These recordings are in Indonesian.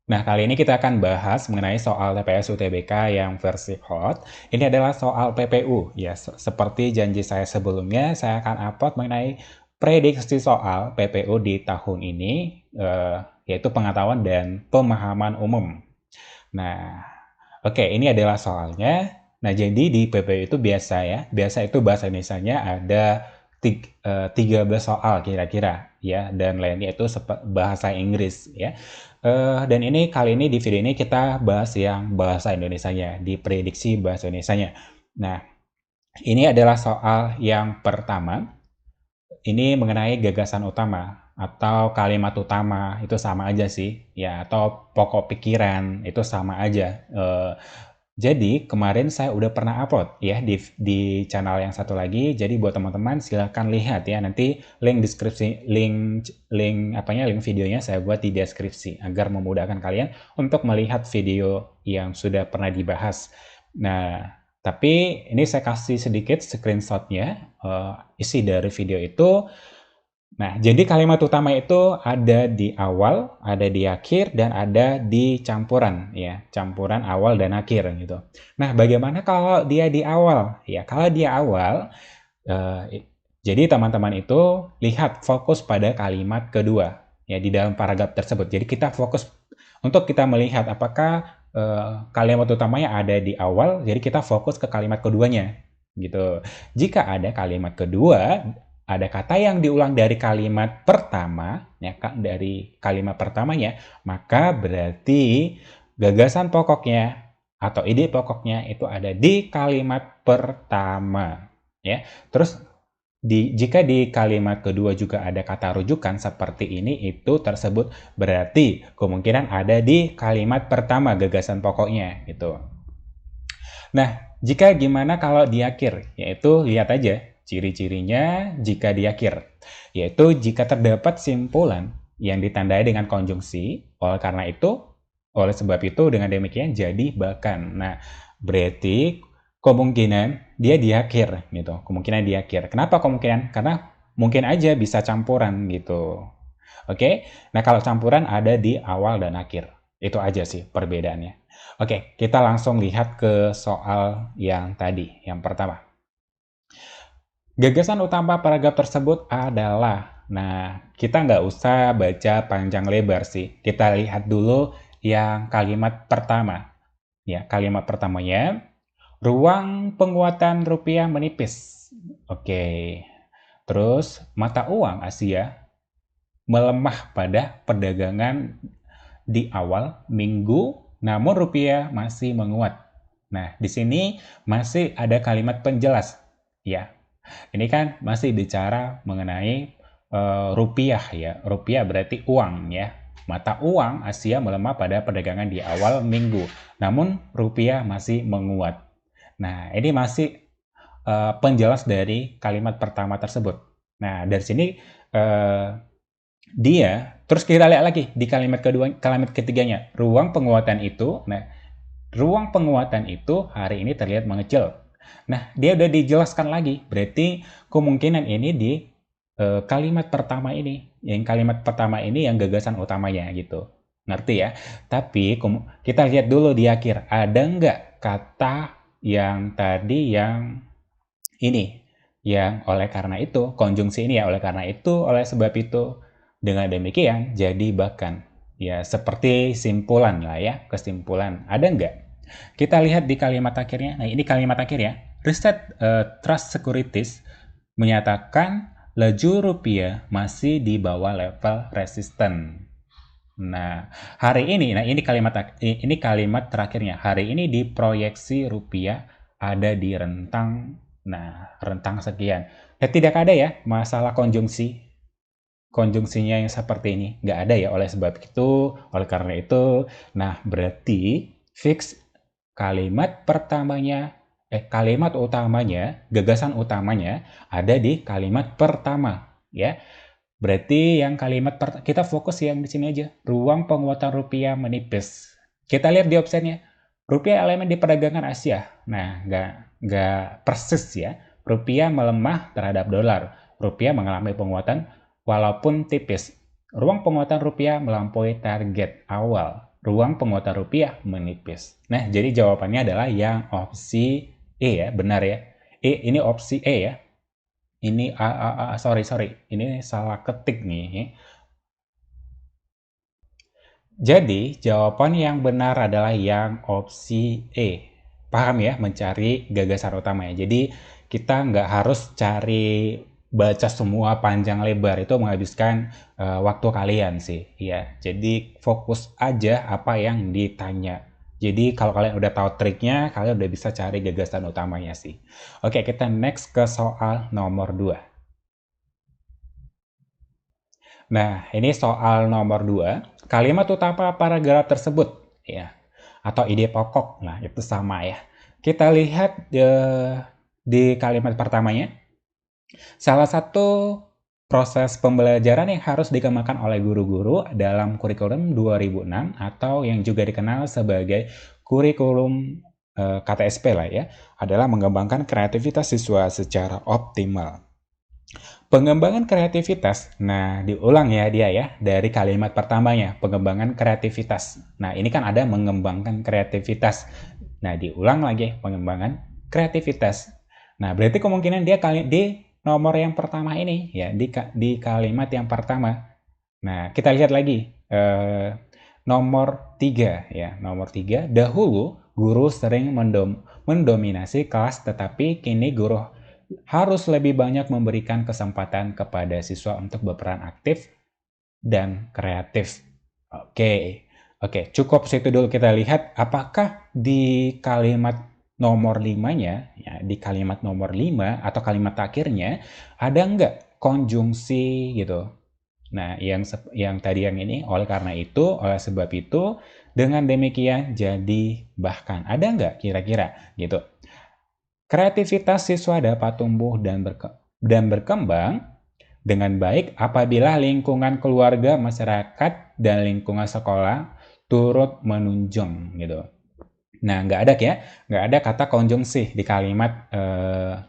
Nah, kali ini kita akan bahas mengenai soal TPS UTBK yang versi hot. Ini adalah soal PPU. Ya, seperti janji saya sebelumnya, saya akan upload mengenai prediksi soal PPU di tahun ini, yaitu pengetahuan dan pemahaman umum. Nah, oke, ini adalah soalnya. Nah, jadi di PPU itu biasa ya, biasa itu bahasa Indonesianya ada 13 soal kira-kira ya, dan lainnya itu bahasa Inggris ya. Dan ini kali ini di video ini kita bahas yang bahasa Indonesianya, diprediksi bahasa Indonesianya. Nah, ini adalah soal yang pertama. Ini mengenai gagasan utama atau kalimat utama itu sama aja sih ya, atau pokok pikiran itu sama aja. Jadi kemarin saya udah pernah upload ya di channel yang satu lagi. Jadi buat teman-teman silahkan lihat ya, nanti link deskripsi, link videonya saya buat di deskripsi agar memudahkan kalian untuk melihat video yang sudah pernah dibahas. Nah, tapi ini saya kasih sedikit screenshotnya, isi dari video itu. Nah, jadi kalimat utama itu ada di awal, ada di akhir, dan ada di campuran, ya, campuran awal dan akhir gitu. Nah, bagaimana kalau dia di awal? Ya, kalau dia awal, jadi teman-teman itu lihat fokus pada kalimat kedua, ya, di dalam paragraf tersebut. Jadi kita fokus untuk kita melihat apakah kalimat utamanya ada di awal, jadi kita fokus ke kalimat keduanya, gitu. Jika ada kalimat kedua, ada kata yang diulang dari kalimat pertama, ya, dari kalimat pertamanya, maka berarti gagasan pokoknya atau ide pokoknya itu ada di kalimat pertama, ya. Terus jika di kalimat kedua juga ada kata rujukan seperti ini, itu tersebut berarti kemungkinan ada di kalimat pertama gagasan pokoknya gitu. Nah, jika gimana kalau di akhir? Yaitu lihat aja ciri-cirinya jika di akhir. Yaitu jika terdapat simpulan yang ditandai dengan konjungsi, oleh sebab itu dengan demikian jadi bahkan. Nah, berarti kemungkinan dia di akhir gitu. Kemungkinan di akhir. Kenapa kemungkinan? Karena mungkin aja bisa campuran gitu. Oke? Nah, kalau campuran ada di awal dan akhir. Itu aja sih perbedaannya. Oke, kita langsung lihat ke soal yang tadi, yang pertama. Gagasan utama paragraf tersebut adalah, nah, kita nggak usah baca panjang lebar sih. Kita lihat dulu yang kalimat pertama. Ya, kalimat pertamanya, ruang penguatan rupiah menipis. Oke. Terus, mata uang Asia melemah pada perdagangan di awal minggu, namun rupiah masih menguat. Nah, di sini masih ada kalimat penjelas. Ya, ini kan masih bicara mengenai rupiah ya. Rupiah berarti uang ya. Mata uang Asia melemah pada perdagangan di awal minggu, namun rupiah masih menguat. Nah, ini masih penjelas dari kalimat pertama tersebut. Nah, dari sini terus kita lihat lagi di kalimat kedua, kalimat ketiganya, ruang penguatan itu hari ini terlihat mengecil. Nah, dia udah dijelaskan lagi, berarti kemungkinan ini di kalimat pertama ini, yang gagasan utamanya gitu. Ngerti ya? Tapi kita lihat dulu di akhir, ada nggak kata yang tadi yang ini, yang oleh karena itu, konjungsi ini ya, oleh karena itu, oleh sebab itu, dengan demikian jadi bahkan. Ya, seperti simpulan lah ya, kesimpulan. Ada nggak? Kita lihat di kalimat akhirnya. Nah, ini kalimat akhir ya. Riset Trust Securities menyatakan laju rupiah masih di bawah level resisten. Nah, hari ini, ini kalimat terakhirnya. Hari ini diproyeksi rupiah ada di rentang sekian. Ya, tidak ada ya masalah konjungsinya yang seperti ini. Nggak ada ya, oleh karena itu, nah berarti fix kalimat utamanya, gagasan utamanya ada di kalimat pertama ya. Berarti yang kita fokus yang di sini aja. Ruang penguatan rupiah menipis. Kita lihat di opsinya. Rupiah elemen di perdagangan Asia. Nah, nggak persis ya. Rupiah melemah terhadap dolar. Rupiah mengalami penguatan walaupun tipis. Ruang penguatan rupiah melampaui target awal. ruang penguatan rupiah menipis. Nah, jadi jawabannya adalah yang opsi E ya, benar ya. Ini opsi E ya. Ini sorry, ini salah ketik nih. Jadi, jawaban yang benar adalah yang opsi E. Paham ya, mencari gagasan utama ya. Jadi, kita nggak harus cari baca semua panjang lebar, itu menghabiskan waktu kalian sih. Ya, jadi fokus aja apa yang ditanya. Jadi, kalau kalian udah tahu triknya, kalian udah bisa cari gagasan utamanya sih. Oke, kita next ke soal nomor 2. Nah, ini soal nomor 2. Kalimat utama paragraf tersebut, ya, atau ide pokok. Nah, itu sama ya. Kita lihat di kalimat pertamanya. Salah satu proses pembelajaran yang harus dikembangkan oleh guru-guru dalam kurikulum 2006 atau yang juga dikenal sebagai kurikulum KTSP lah ya, adalah mengembangkan kreativitas siswa secara optimal. Pengembangan kreativitas, nah diulang ya dia ya, dari kalimat pertamanya, pengembangan kreativitas. Nah ini kan ada mengembangkan kreativitas. Nah diulang lagi, pengembangan kreativitas. Nah berarti kemungkinan dia di nomor yang pertama ini, ya di kalimat yang pertama. Nah kita lihat lagi, nomor 3 ya, nomor 3, dahulu guru sering mendominasi kelas tetapi kini guru harus lebih banyak memberikan kesempatan kepada siswa untuk berperan aktif dan kreatif. Oke, cukup situ dulu kita lihat apakah di kalimat nomor 5-nya, ya, di kalimat nomor 5 atau kalimat akhirnya ada nggak konjungsi gitu. Nah, yang tadi yang ini, oleh karena itu, oleh sebab itu, dengan demikian, jadi, bahkan. Ada nggak kira-kira gitu? Kreativitas siswa dapat tumbuh dan berkembang dengan baik apabila lingkungan keluarga, masyarakat, dan lingkungan sekolah turut menunjang gitu. Nah, nggak ada kata konjungsi di kalimat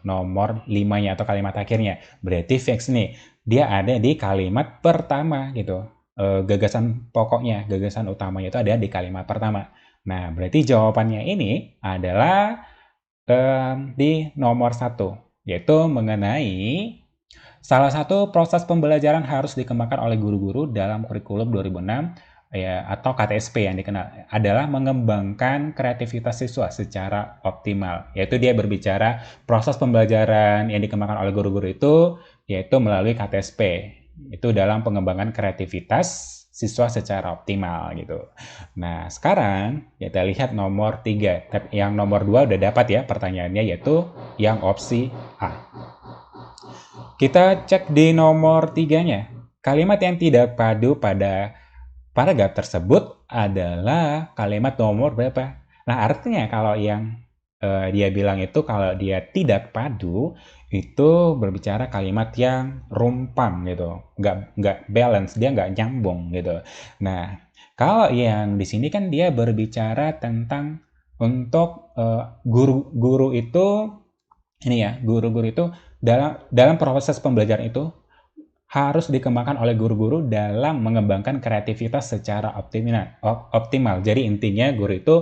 nomor 5-nya atau kalimat akhirnya. Berarti fix nih, dia ada di kalimat pertama gitu. Gagasan pokoknya, gagasan utamanya itu ada di kalimat pertama. Nah, berarti jawabannya ini adalah di nomor 1, yaitu mengenai salah satu proses pembelajaran harus dikembangkan oleh guru-guru dalam kurikulum 2006 ya, atau KTSP yang dikenal adalah mengembangkan kreativitas siswa secara optimal. Yaitu dia berbicara proses pembelajaran yang dikembangkan oleh guru-guru itu yaitu melalui KTSP. Itu dalam pengembangan kreativitas siswa secara optimal gitu. Nah, sekarang kita lihat nomor 3. Yang nomor 2 udah dapat ya pertanyaannya, yaitu yang opsi A. Kita cek di nomor 3-nya. Kalimat yang tidak padu pada paragraf tersebut adalah kalimat nomor berapa? Nah, artinya kalau yang dia bilang itu kalau dia tidak padu, itu berbicara kalimat yang rumpang gitu, nggak balance, dia nggak nyambung gitu. Nah, kalau yang di sini kan dia berbicara tentang untuk guru-guru itu ini ya, guru-guru itu dalam proses pembelajaran itu harus dikembangkan oleh guru-guru dalam mengembangkan kreativitas secara optimal. Jadi intinya guru itu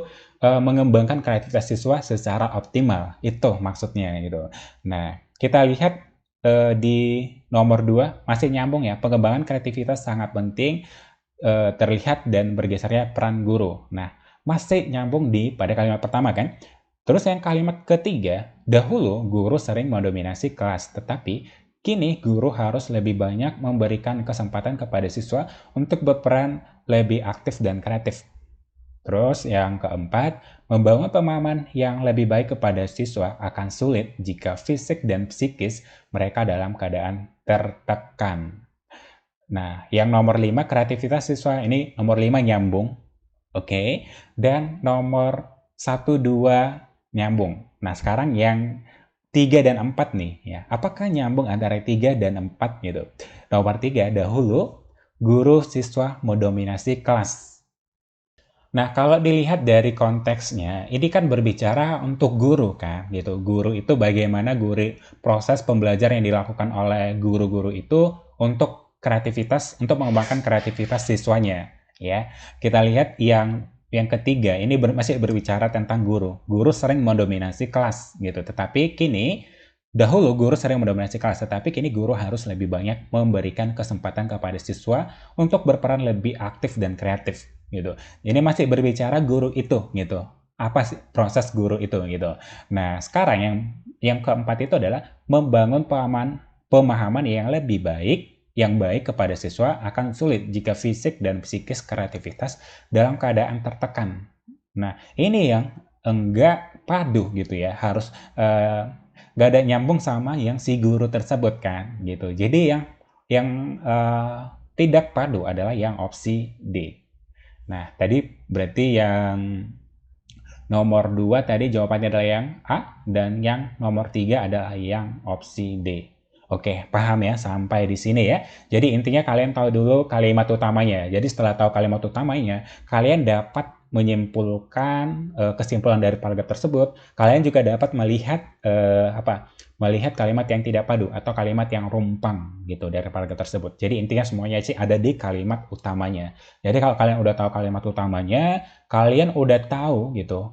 mengembangkan kreativitas siswa secara optimal. Itu maksudnya gitu. Nah, kita lihat di nomor 2 masih nyambung ya. Pengembangan kreativitas sangat penting, terlihat dan bergesernya peran guru. Nah, masih nyambung pada kalimat pertama kan. Terus yang kalimat ketiga, dahulu guru sering mendominasi kelas, tetapi kini guru harus lebih banyak memberikan kesempatan kepada siswa untuk berperan lebih aktif dan kreatif. Terus yang keempat, membangun pemahaman yang lebih baik kepada siswa akan sulit jika fisik dan psikis mereka dalam keadaan tertekan. Nah, yang nomor 5, kreativitas siswa, ini nomor 5 nyambung. Oke. Dan nomor 1, 2 nyambung. Nah, sekarang yang 3 dan 4 nih ya. Apakah nyambung antara 3 dan 4 gitu? Nomor 3, dahulu guru siswa mendominasi kelas. Nah, kalau dilihat dari konteksnya, ini kan berbicara untuk guru kan gitu. Guru itu bagaimana proses pembelajaran yang dilakukan oleh guru-guru itu untuk kreativitas, untuk mengembangkan kreativitas siswanya. ya. Kita lihat yang ketiga ini masih berbicara tentang guru. Guru sering mendominasi kelas gitu. Tetapi kini dahulu guru sering mendominasi kelas, tetapi kini guru harus lebih banyak memberikan kesempatan kepada siswa untuk berperan lebih aktif dan kreatif gitu. Ini masih berbicara guru itu gitu. Apa sih proses guru itu gitu. Nah, sekarang yang keempat itu adalah membangun pemahaman yang baik kepada siswa akan sulit jika fisik dan psikis kreativitas dalam keadaan tertekan. Nah, ini yang enggak padu gitu ya, harus nggak ada nyambung sama yang si guru tersebut kan gitu. Jadi yang tidak padu adalah yang opsi D. Nah, tadi berarti yang nomor 2 tadi jawabannya adalah yang A, dan yang nomor 3 adalah yang opsi D. Oke, paham ya sampai di sini ya. Jadi intinya kalian tahu dulu kalimat utamanya. Jadi setelah tahu kalimat utamanya, kalian dapat menyimpulkan kesimpulan dari paragraf tersebut. Kalian juga dapat melihat melihat kalimat yang tidak padu atau kalimat yang rumpang gitu dari paragraf tersebut. Jadi intinya semuanya sih ada di kalimat utamanya. Jadi kalau kalian udah tahu kalimat utamanya, kalian udah tahu gitu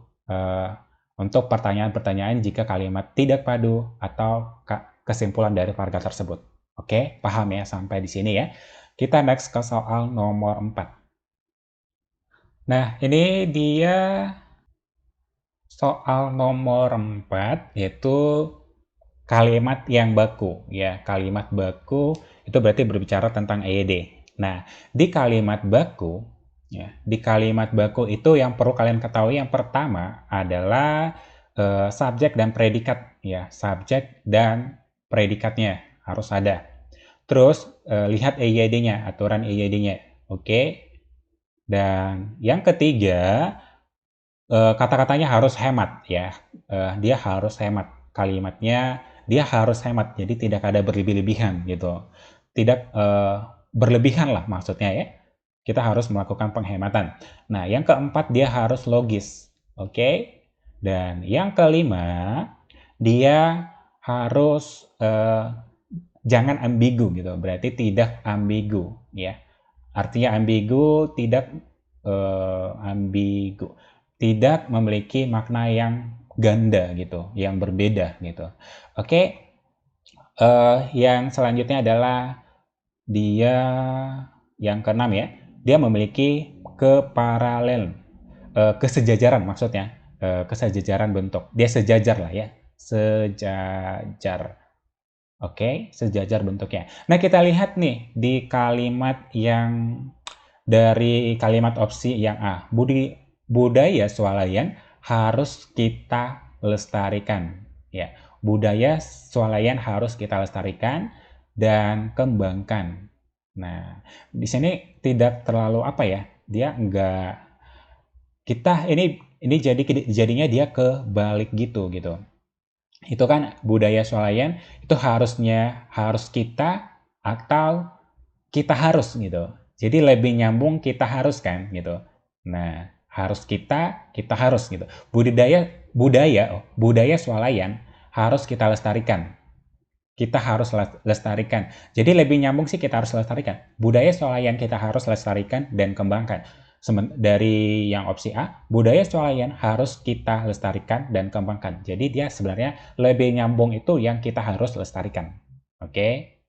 untuk pertanyaan-pertanyaan jika kalimat tidak padu atau kesimpulan dari paragraf tersebut. Oke, paham ya sampai di sini ya. Kita next ke soal nomor 4. Nah, ini dia soal nomor 4, yaitu kalimat yang baku. Ya, kalimat baku itu berarti berbicara tentang EYD. Nah, di kalimat baku, ya, di kalimat baku itu yang perlu kalian ketahui yang pertama adalah subjek dan predikat. Ya, subjek dan predikatnya harus ada. Terus lihat EYD-nya, aturan EYD-nya. Oke. Dan yang ketiga, kata-katanya harus hemat ya. Dia harus hemat. Kalimatnya dia harus hemat. Jadi tidak ada berlebih-lebihan gitu. Tidak berlebihan lah maksudnya ya. Kita harus melakukan penghematan. Nah, yang keempat dia harus logis. Oke. Dan yang kelima, dia harus jangan ambigu gitu. Berarti tidak ambigu ya. Artinya ambigu ambigu. Tidak memiliki makna yang ganda gitu, yang berbeda gitu. Oke. Yang selanjutnya adalah dia yang keenam ya. Dia memiliki kesejajaran maksudnya. Kesejajaran bentuk. Dia sejajar lah ya. Sejajar. Oke, sejajar bentuknya. Nah, kita lihat nih di kalimat yang dari kalimat opsi yang A. Budaya swalayan harus kita lestarikan. Ya, budaya swalayan harus kita lestarikan dan kembangkan. Nah, di sini tidak terlalu apa ya? Dia enggak jadinya dia kebalik gitu. Itu kan budaya swalayan itu harus kita atau kita harus gitu. Jadi lebih nyambung kita harus kan gitu. Nah, harus kita harus gitu. Budaya swalayan harus kita lestarikan. Kita harus lestarikan. Jadi lebih nyambung sih kita harus lestarikan. Budaya swalayan kita harus lestarikan dan kembangkan. Dari yang opsi A, budaya swalayan harus kita lestarikan dan kembangkan. Jadi dia sebenarnya lebih nyambung itu yang kita harus lestarikan. Oke?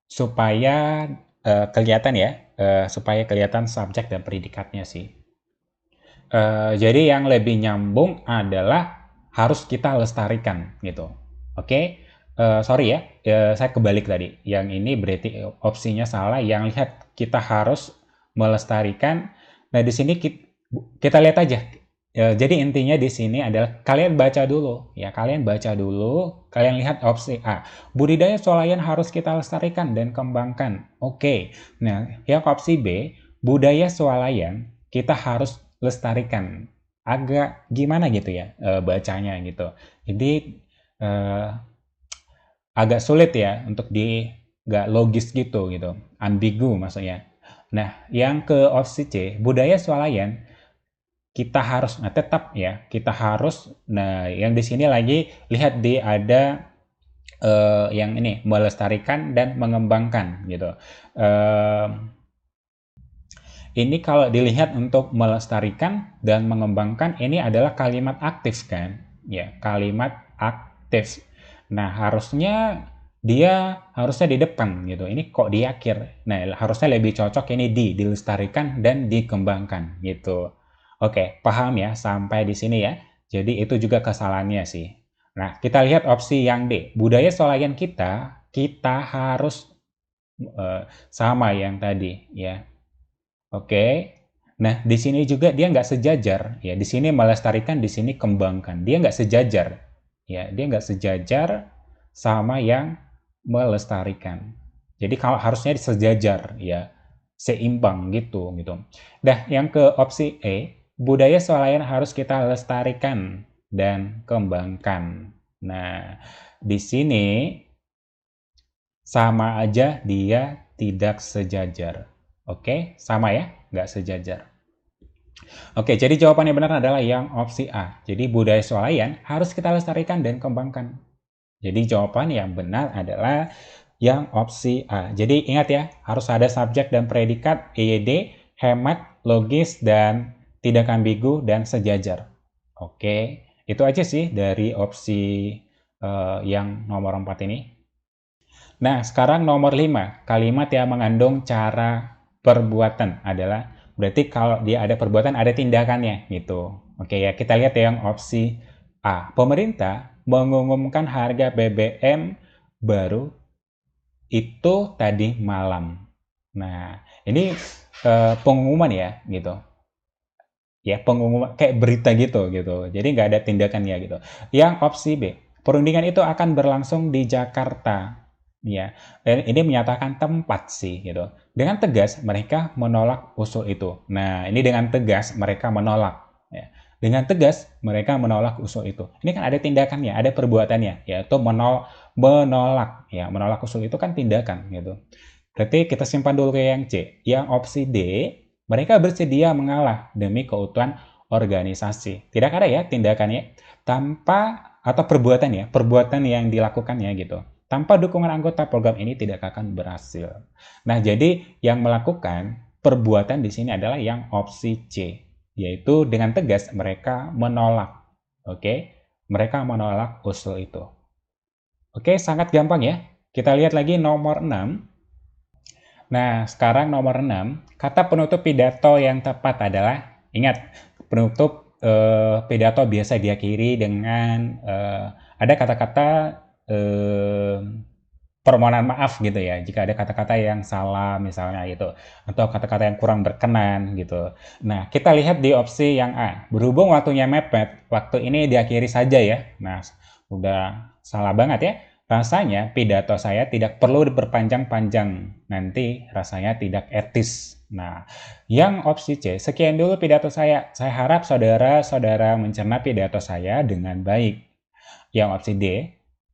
Supaya kelihatan ya, supaya kelihatan subjek dan predikatnya sih. Jadi yang lebih nyambung adalah harus kita lestarikan gitu. Oke? Sorry ya, saya kebalik tadi. Yang ini berarti opsinya salah. Yang lihat kita harus melestarikan. Nah, di sini kita lihat aja. Jadi intinya di sini adalah kalian baca dulu ya, kalian lihat opsi A. Budidaya swalayan harus kita lestarikan dan kembangkan. Oke. Nah, yang opsi B, budaya swalayan kita harus lestarikan. Agak gimana gitu ya bacanya gitu. Jadi agak sulit ya untuk nggak logis gitu. Ambigu maksudnya. Nah, yang ke opsi C, budaya swalayan kita harus, tetap ya, kita harus. Nah, yang di sini lagi lihat ada yang ini melestarikan dan mengembangkan gitu. Eh, ini kalau dilihat untuk melestarikan dan mengembangkan ini adalah kalimat aktif kan? Ya, kalimat aktif. Nah, harusnya di depan gitu. Ini kok di akhir. Nah, harusnya lebih cocok ini dilestarikan dan dikembangkan gitu. Oke, paham ya sampai di sini ya. Jadi itu juga kesalahannya sih. Nah, kita lihat opsi yang D. Budaya swalayan kita harus sama yang tadi ya. Oke. Nah, di sini juga dia nggak sejajar. Ya, di sini melestarikan, di sini kembangkan. Dia nggak sejajar. Ya, dia nggak sejajar sama yang melestarikan. Jadi kalau harusnya sejajar, ya seimbang gitu. Nah, yang ke opsi E, budaya swalayan harus kita lestarikan dan kembangkan. Nah, di sini sama aja dia tidak sejajar. Oke, sama ya, nggak sejajar. Oke, jadi jawaban yang benar adalah yang opsi A. Jadi budaya swalayan harus kita lestarikan dan kembangkan. Jadi jawaban yang benar adalah yang opsi A. Jadi ingat ya, harus ada subjek dan predikat, EYD, hemat, logis, dan tidak ambigu, dan sejajar. Oke, itu aja sih dari opsi yang nomor 4 ini. Nah, sekarang nomor 5. Kalimat yang mengandung cara perbuatan adalah, berarti kalau dia ada perbuatan, ada tindakannya gitu. Oke ya, kita lihat yang opsi A. Pemerintah mengumumkan harga BBM baru itu tadi malam. Nah, ini pengumuman ya gitu. Ya, pengumuman kayak berita gitu. Jadi nggak ada tindakannya gitu. Yang opsi B. Perundingan itu akan berlangsung di Jakarta. Ya, dan ini menyatakan tempat sih gitu. Dengan tegas mereka menolak usul itu. Nah, ini dengan tegas mereka menolak. Ya. Dengan tegas mereka menolak usul itu. Ini kan ada tindakannya, ada perbuatannya, yaitu menolak. Ya, menolak usul itu kan tindakan gitu. Berarti kita simpan dulu ke yang C. Yang opsi D, mereka bersedia mengalah demi keutuhan organisasi. Tidak ada ya tindakannya tanpa atau perbuatan yang dilakukannya gitu. Tanpa dukungan anggota program ini tidak akan berhasil. Nah, jadi yang melakukan perbuatan di sini adalah yang opsi C, yaitu dengan tegas mereka menolak. Oke? Mereka menolak usul itu. Oke, sangat gampang ya. Kita lihat lagi nomor 6. Nah, sekarang nomor 6, kata penutup pidato yang tepat adalah, ingat, penutup pidato biasa diakhiri dengan ada kata-kata eh, permohonan maaf gitu ya, jika ada kata-kata yang salah misalnya gitu, atau kata-kata yang kurang berkenan gitu. Nah, kita lihat di opsi yang A, berhubung waktunya mepet, waktu ini diakhiri saja ya. Nah, udah salah banget ya. Rasanya pidato saya tidak perlu diperpanjang-panjang, nanti rasanya tidak etis. Nah, yang opsi C, sekian dulu pidato saya. Saya harap saudara-saudara mencerna pidato saya dengan baik. Yang opsi D,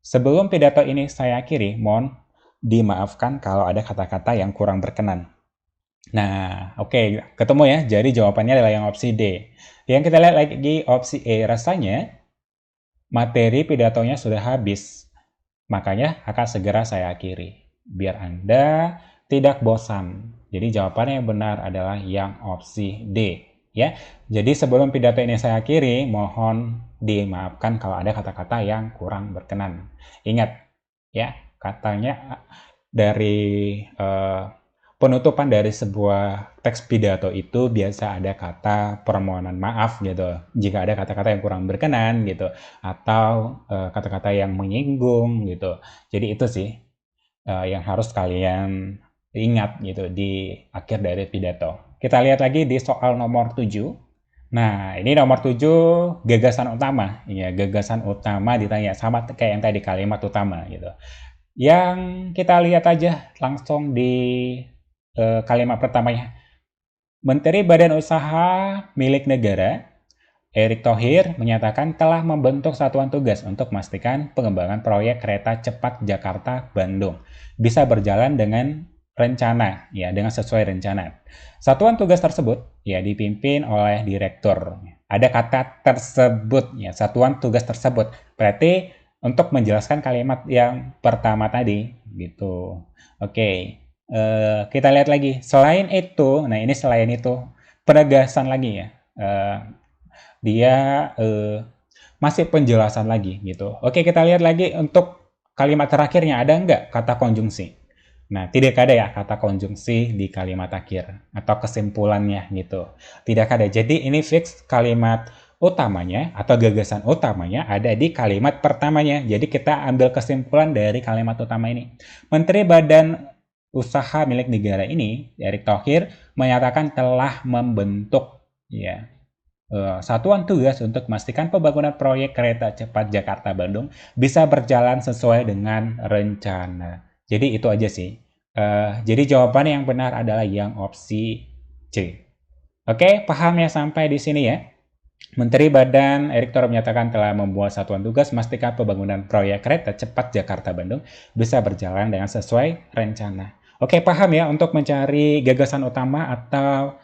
sebelum pidato ini saya akhiri, mohon dimaafkan kalau ada kata-kata yang kurang berkenan. Nah, oke, ketemu ya. Jadi jawabannya adalah yang opsi D. Yang kita lihat lagi opsi E, rasanya materi pidatonya sudah habis. Makanya akan segera saya akhiri. Biar Anda tidak bosan. Jadi jawabannya yang benar adalah yang opsi D. Ya, jadi sebelum pidato ini saya akhiri, mohon dimaafkan kalau ada kata-kata yang kurang berkenan. Ingat, ya, katanya dari penutupan dari sebuah teks pidato itu biasa ada kata permohonan maaf gitu. Jika ada kata-kata yang kurang berkenan gitu, atau kata-kata yang menyinggung gitu. Jadi itu sih yang harus kalian ingat gitu di akhir dari pidato. Kita lihat lagi di soal nomor 7. Nah, ini nomor 7 gagasan utama. Ya, gagasan utama ditanya sama kayak yang tadi kalimat utama gitu. Yang kita lihat aja langsung di kalimat pertamanya. Menteri Badan Usaha milik negara Erick Thohir menyatakan telah membentuk satuan tugas untuk memastikan pengembangan proyek kereta cepat Jakarta-Bandung bisa berjalan dengan rencana, ya, dengan sesuai rencana. Satuan tugas tersebut ya dipimpin oleh direktur. Ada kata tersebut ya, satuan tugas tersebut. Berarti untuk menjelaskan kalimat yang pertama tadi gitu. Oke, kita lihat lagi. Selain itu, nah ini selain itu penegasan lagi ya. Dia masih penjelasan lagi gitu. Oke, kita lihat lagi untuk kalimat terakhirnya ada nggak kata konjungsi. Nah, tidak ada ya kata konjungsi di kalimat akhir atau kesimpulannya gitu. Tidak ada. Jadi ini fix kalimat utamanya atau gagasan utamanya ada di kalimat pertamanya. Jadi kita ambil kesimpulan dari kalimat utama ini. Menteri Badan Usaha milik negara ini, Erick Thohir, menyatakan telah membentuk ya satuan tugas untuk memastikan pembangunan proyek kereta cepat Jakarta-Bandung bisa berjalan sesuai dengan rencana. Jadi itu aja sih. Jadi jawaban yang benar adalah yang opsi C. Oke, paham ya sampai di sini ya? Menteri Badan Erick Thohir menyatakan telah membuat satuan tugas memastikan pembangunan proyek kereta cepat Jakarta-Bandung bisa berjalan dengan sesuai rencana. Oke, paham ya untuk mencari gagasan utama atau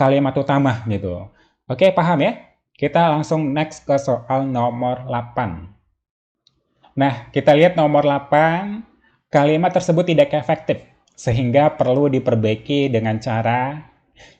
kalimat utama gitu. Oke, paham ya? Kita langsung next ke soal nomor 8. Nah, kita lihat nomor 8, kalimat tersebut tidak efektif, sehingga perlu diperbaiki dengan cara,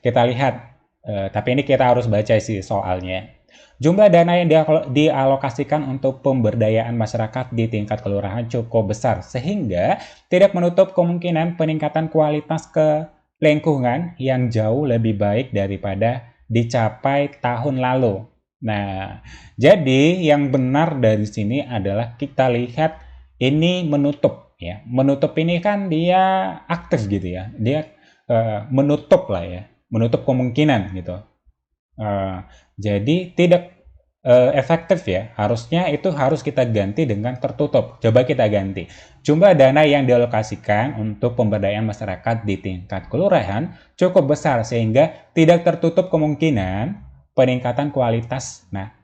kita lihat, tapi ini kita harus baca sih soalnya. Jumlah dana yang dialokasikan untuk pemberdayaan masyarakat di tingkat kelurahan cukup besar, sehingga tidak menutup kemungkinan peningkatan kualitas ke lingkungan yang jauh lebih baik daripada dicapai tahun lalu. Nah, jadi yang benar dari sini adalah kita lihat ini menutup ya. Menutup ini kan dia aktif gitu ya. Dia menutup lah ya, menutup kemungkinan gitu. Jadi tidak efektif ya. Harusnya itu harus kita ganti dengan tertutup. Coba kita ganti. Jumlah dana yang dialokasikan untuk pemberdayaan masyarakat di tingkat kelurahan cukup besar sehingga tidak tertutup kemungkinan peningkatan kualitas. Nah,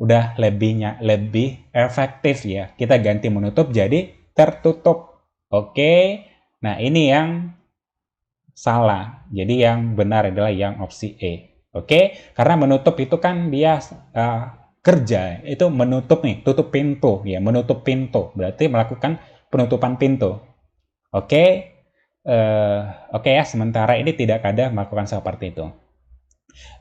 udah lebih efektif ya. Kita ganti menutup jadi tertutup. Oke. Nah, ini yang salah. Jadi yang benar adalah yang opsi E. Oke, karena menutup itu kan dia kerja, itu menutup nih, tutup pintu ya, menutup pintu. Berarti melakukan penutupan pintu. Oke, oke ya, sementara ini tidak ada melakukan seperti itu.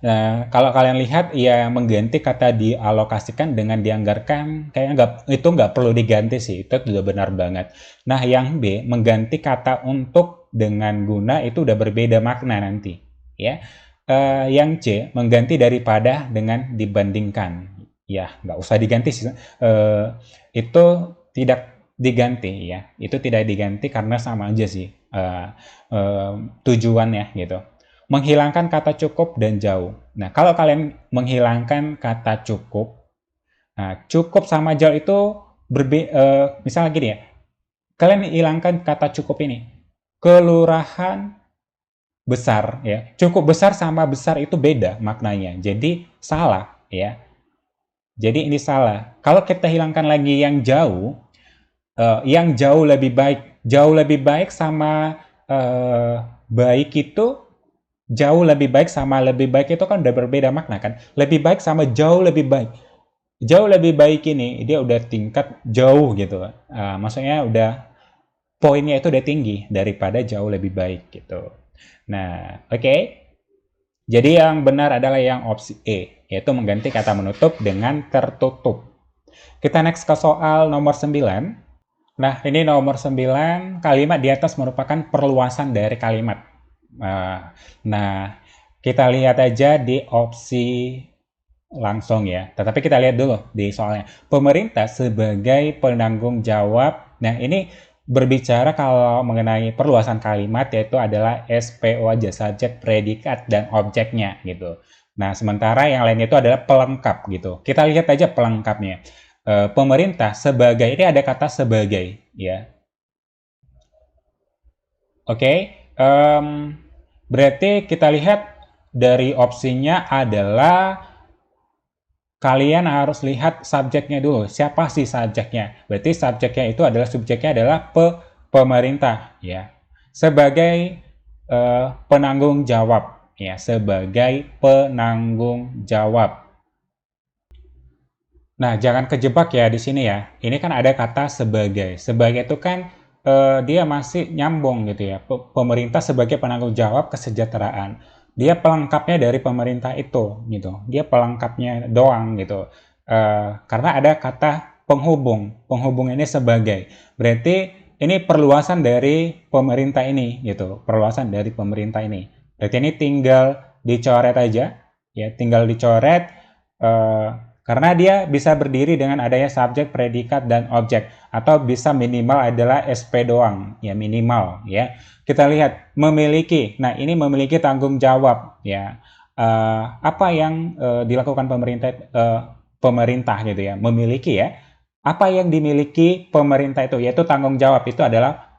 Nah, kalau kalian lihat, ya mengganti kata dialokasikan dengan dianggarkan, kayaknya nggak perlu diganti sih, itu sudah benar banget. Nah, yang B, mengganti kata untuk dengan guna itu udah berbeda makna nanti, ya. Yang C, mengganti daripada dengan dibandingkan. Ya, nggak usah diganti sih. Itu tidak diganti ya, itu tidak diganti karena sama aja sih tujuannya gitu. Menghilangkan kata cukup dan jauh. Nah, kalau kalian menghilangkan kata cukup, nah, cukup sama jauh itu misalnya gini ya, kalian hilangkan kata cukup ini. Kelurahan besar ya, cukup besar sama besar itu beda maknanya. Jadi salah ya. Jadi ini salah. Kalau kita hilangkan lagi yang jauh lebih baik. Jauh lebih baik sama baik itu jauh lebih baik sama lebih baik itu kan udah berbeda makna kan. Lebih baik sama jauh lebih baik. Jauh lebih baik ini dia udah tingkat jauh gitu. Maksudnya udah poinnya itu udah tinggi daripada jauh lebih baik gitu. Nah, oke. Jadi yang benar adalah yang opsi E, yaitu mengganti kata menutup dengan tertutup. Kita next ke soal nomor 9. Nah, ini nomor 9, kalimat di atas merupakan perluasan dari kalimat. Nah, kita lihat aja di opsi langsung ya. Tetapi kita lihat dulu di soalnya. Pemerintah sebagai penanggung jawab. Nah, ini berbicara kalau mengenai perluasan kalimat yaitu adalah SPO aja, subjek, predikat, dan objeknya gitu. Nah, sementara yang lain itu adalah pelengkap gitu. Kita lihat aja pelengkapnya. Pemerintah sebagai, ini ada kata sebagai ya. Oke, berarti kita lihat dari opsinya adalah kalian harus lihat subjeknya dulu. Siapa sih subjeknya? Berarti subjeknya itu adalah subjeknya adalah pemerintah ya. Sebagai penanggung jawab ya, sebagai penanggung jawab. Nah, jangan kejebak ya di sini ya. Ini kan ada kata sebagai. Sebagai itu kan dia masih nyambung gitu ya. Pemerintah sebagai penanggung jawab kesejahteraan. Dia pelengkapnya dari pemerintah itu gitu. Dia pelengkapnya doang gitu. Karena ada kata penghubung. Penghubung ini sebagai. Berarti ini perluasan dari pemerintah ini gitu. Perluasan dari pemerintah ini. Berarti ini tinggal dicoret aja ya, tinggal dicoret eh, karena dia bisa berdiri dengan adanya subjek, predikat, dan objek. Atau bisa minimal adalah SP doang. Ya, minimal. Ya. Kita lihat, memiliki. Nah, ini memiliki tanggung jawab. Ya. Apa yang dilakukan pemerintah gitu ya. Memiliki ya. Apa yang dimiliki pemerintah itu. Yaitu tanggung jawab. Itu adalah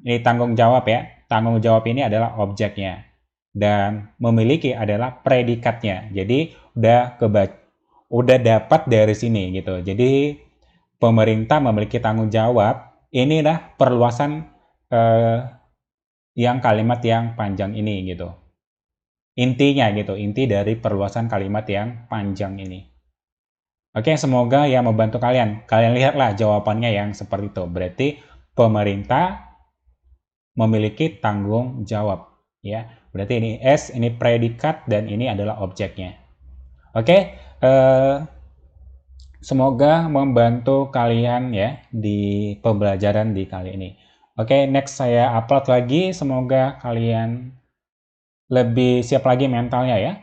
ini tanggung jawab ya. Tanggung jawab ini adalah objeknya. Dan memiliki adalah predikatnya. Jadi, udah dapat dari sini gitu. Jadi pemerintah memiliki tanggung jawab. Inilah perluasan eh, yang kalimat yang panjang ini gitu. Intinya gitu, inti dari perluasan kalimat yang panjang ini. Oke, semoga yang membantu kalian. Kalian lihatlah jawabannya yang seperti itu. Berarti pemerintah memiliki tanggung jawab ya. Berarti ini S, ini predikat dan ini adalah objeknya. Oke, semoga membantu kalian ya di pembelajaran di kali ini. Oke, next saya upload lagi. Semoga kalian lebih siap lagi mentalnya ya.